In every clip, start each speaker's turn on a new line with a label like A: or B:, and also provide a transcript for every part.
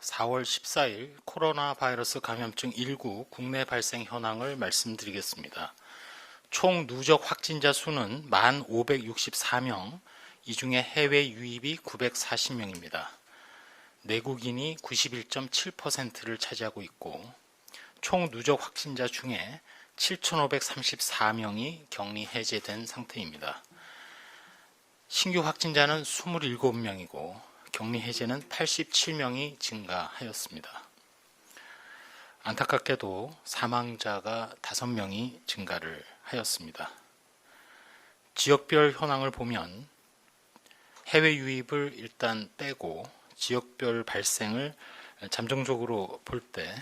A: 4월 14일 코로나 바이러스 감염증 19 국내 발생 현황을 말씀드리겠습니다. 총 누적 확진자 수는 1,564명, 이 중에 해외 유입이 940명입니다. 내국인이 91.7%를 차지하고 있고, 총 누적 확진자 중에 7,534명이 격리 해제된 상태입니다. 신규 확진자는 27명이고 격리 해제는 87명이 증가하였습니다. 안타깝게도 사망자가 5명이 증가를 하였습니다. 지역별 현황을 보면 해외 유입을 일단 빼고 지역별 발생을 잠정적으로 볼 때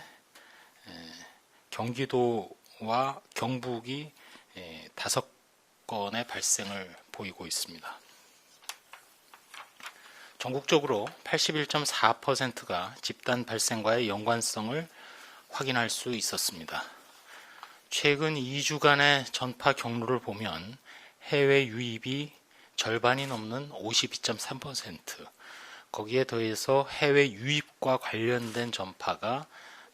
A: 경기도와 경북이 5건의 발생을 보이고 있습니다. 전국적으로 81.4%가 집단 발생과의 연관성을 확인할 수 있었습니다. 최근 2주간의 전파 경로를 보면 해외 유입이 절반이 넘는 52.3%, 거기에 더해서 해외 유입과 관련된 전파가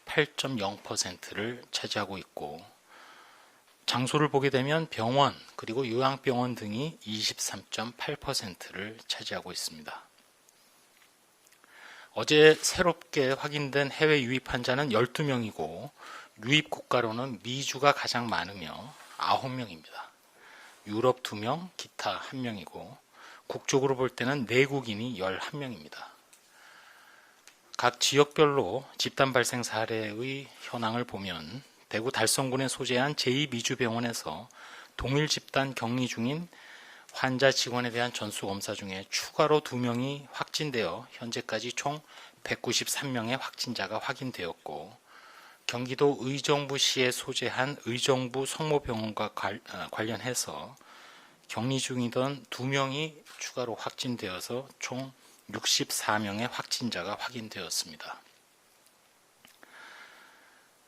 A: 8.0%를 차지하고 있고, 장소를 보게 되면 병원 그리고 요양병원 등이 23.8%를 차지하고 있습니다. 어제 새롭게 확인된 해외 유입 환자는 12명이고 유입 국가로는 미주가 가장 많으며 9명입니다. 유럽 2명, 기타 1명이고 국적으로 볼 때는 내국인이 11명입니다. 각 지역별로 집단 발생 사례의 현황을 보면 대구 달성군에 소재한 제2미주병원에서 동일 집단 격리 중인 환자 직원에 대한 전수검사 중에 추가로 2명이 확진되어 현재까지 총 193명의 확진자가 확인되었고, 경기도 의정부시에 소재한 의정부 성모병원과 관련해서 격리 중이던 2명이 추가로 확진되어서 총 64명의 확진자가 확인되었습니다.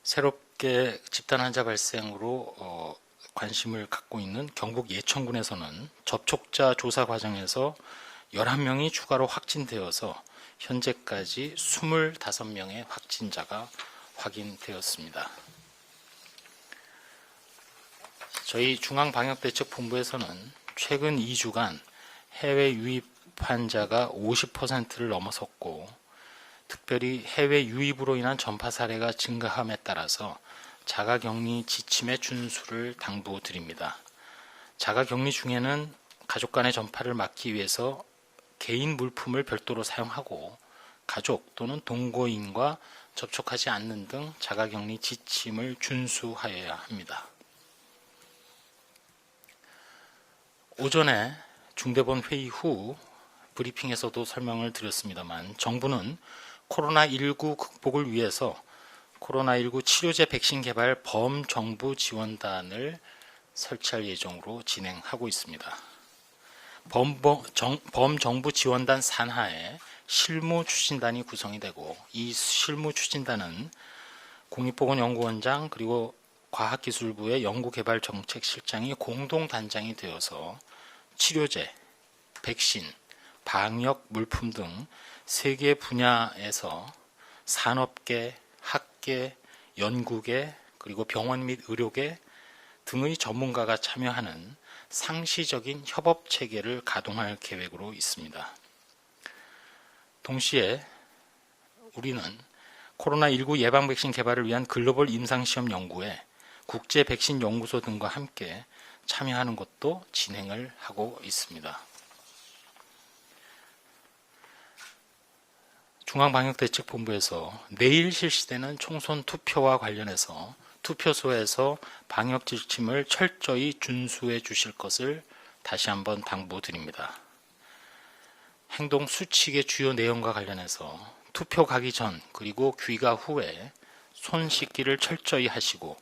A: 새롭게 집단 환자 발생으로 관심을 갖고 있는 경북 예천군에서는 접촉자 조사 과정에서 11명이 추가로 확진되어서 현재까지 25명의 확진자가 확인되었습니다. 저희 중앙방역대책본부에서는 최근 2주간 해외 유입 환자가 50%를 넘어섰고, 특별히 해외 유입으로 인한 전파 사례가 증가함에 따라서 자가격리 지침의 준수를 당부드립니다. 자가격리 중에는 가족 간의 전파를 막기 위해서 개인 물품을 별도로 사용하고 가족 또는 동거인과 접촉하지 않는 등 자가격리 지침을 준수하여야 합니다. 오전에 중대본 회의 후 브리핑에서도 설명을 드렸습니다만, 정부는 코로나19 극복을 위해서 코로나19 치료제 백신 개발 범정부 지원단을 설치할 예정으로 진행하고 있습니다. 범정부 지원단 산하에 실무추진단이 구성이 되고, 이 실무추진단은 국립보건연구원장 그리고 과학기술부의 연구개발정책실장이 공동단장이 되어서 치료제, 백신, 방역 물품 등 3개 분야에서 산업계, 학계, 연구계, 그리고 병원 및 의료계 등의 전문가가 참여하는 상시적인 협업 체계를 가동할 계획으로 있습니다. 동시에 우리는 코로나19 예방 백신 개발을 위한 글로벌 임상시험 연구에 국제 백신 연구소 등과 함께 참여하는 것도 진행을 하고 있습니다. 중앙방역대책본부에서 내일 실시되는 총선 투표와 관련해서 투표소에서 방역 지침을 철저히 준수해 주실 것을 다시 한번 당부드립니다. 행동 수칙의 주요 내용과 관련해서 투표 가기 전 그리고 귀가 후에 손 씻기를 철저히 하시고,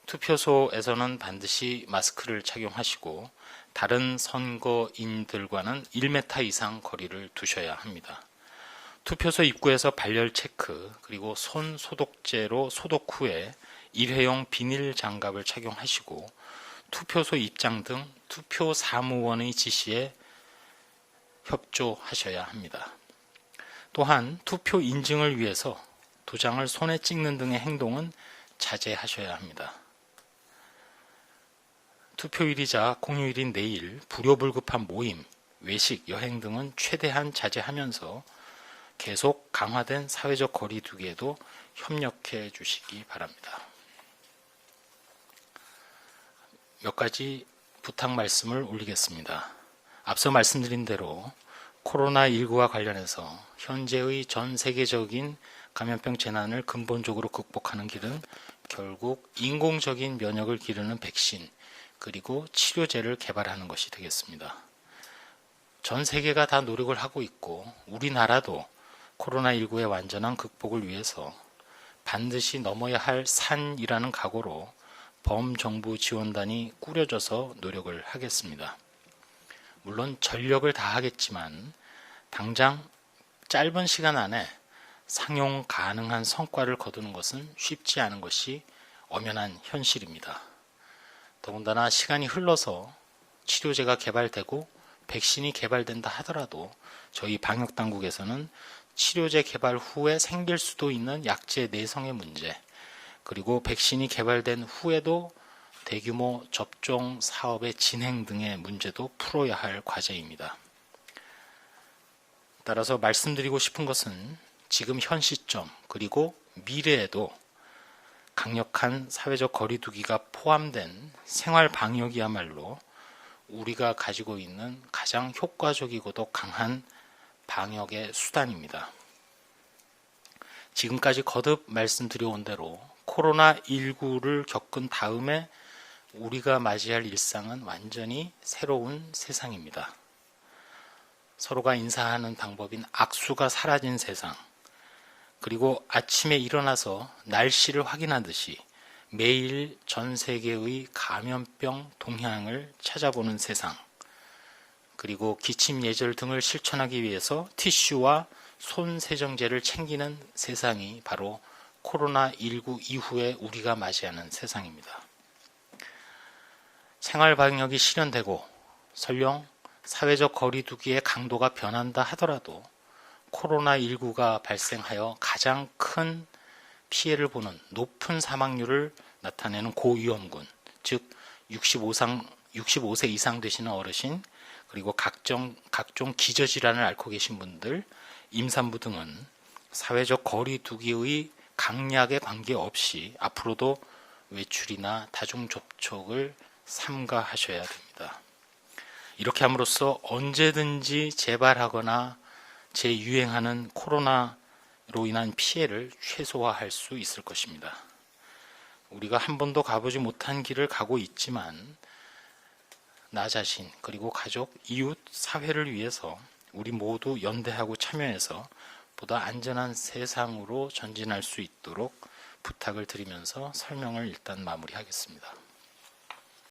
A: 투표소에서는 반드시 마스크를 착용하시고 다른 선거인들과는 1m 이상 거리를 두셔야 합니다. 투표소 입구에서 발열 체크, 그리고 손 소독제로 소독 후에 일회용 비닐 장갑을 착용하시고, 투표소 입장 등 투표 사무원의 지시에 협조하셔야 합니다. 또한 투표 인증을 위해서 도장을 손에 찍는 등의 행동은 자제하셔야 합니다. 투표일이자 공휴일인 내일 불효불급한 모임, 외식, 여행 등은 최대한 자제하면서 계속 강화된 사회적 거리 두기에도 협력해 주시기 바랍니다. 몇 가지 부탁 말씀을 올리겠습니다. 앞서 말씀드린 대로 코로나19와 관련해서 현재의 전 세계적인 감염병 재난을 근본적으로 극복하는 길은 결국 인공적인 면역을 기르는 백신 그리고 치료제를 개발하는 것이 되겠습니다. 전 세계가 다 노력을 하고 있고 우리나라도 코로나19의 완전한 극복을 위해서 반드시 넘어야 할 산이라는 각오로 범정부 지원단이 꾸려져서 노력을 하겠습니다. 물론 전력을 다하겠지만 당장 짧은 시간 안에 상용 가능한 성과를 거두는 것은 쉽지 않은 것이 엄연한 현실입니다. 더군다나 시간이 흘러서 치료제가 개발되고 백신이 개발된다 하더라도 저희 방역당국에서는 치료제 개발 후에 생길 수도 있는 약제 내성의 문제, 그리고 백신이 개발된 후에도 대규모 접종 사업의 진행 등의 문제도 풀어야 할 과제입니다. 따라서 말씀드리고 싶은 것은 지금 현 시점 그리고 미래에도 강력한 사회적 거리 두기가 포함된 생활 방역이야말로 우리가 가지고 있는 가장 효과적이고도 강한 방역의 수단입니다. 지금까지 거듭 말씀드려온 대로 코로나19를 겪은 다음에 우리가 맞이할 일상은 완전히 새로운 세상입니다. 서로가 인사하는 방법인 악수가 사라진 세상, 그리고 아침에 일어나서 날씨를 확인하듯이 매일 전 세계의 감염병 동향을 찾아보는 세상, 그리고 기침 예절 등을 실천하기 위해서 티슈와 손 세정제를 챙기는 세상이 바로 코로나19 이후에 우리가 맞이하는 세상입니다. 생활 방역이 실현되고 설령 사회적 거리 두기의 강도가 변한다 하더라도 코로나19가 발생하여 가장 큰 피해를 보는 높은 사망률을 나타내는 고위험군, 즉 65세 이상 되시는 어르신, 그리고 각종 기저질환을 앓고 계신 분들, 임산부 등은 사회적 거리 두기의 강약에 관계없이 앞으로도 외출이나 다중 접촉을 삼가하셔야 됩니다. 이렇게 함으로써 언제든지 재발하거나 재유행하는 코로나로 인한 피해를 최소화할 수 있을 것입니다. 우리가 한 번도 가보지 못한 길을 가고 있지만 나 자신 그리고 가족, 이웃, 사회를 위해서 우리 모두 연대하고 참여해서 보다 안전한 세상으로 전진할 수 있도록 부탁을 드리면서 설명을 일단 마무리하겠습니다.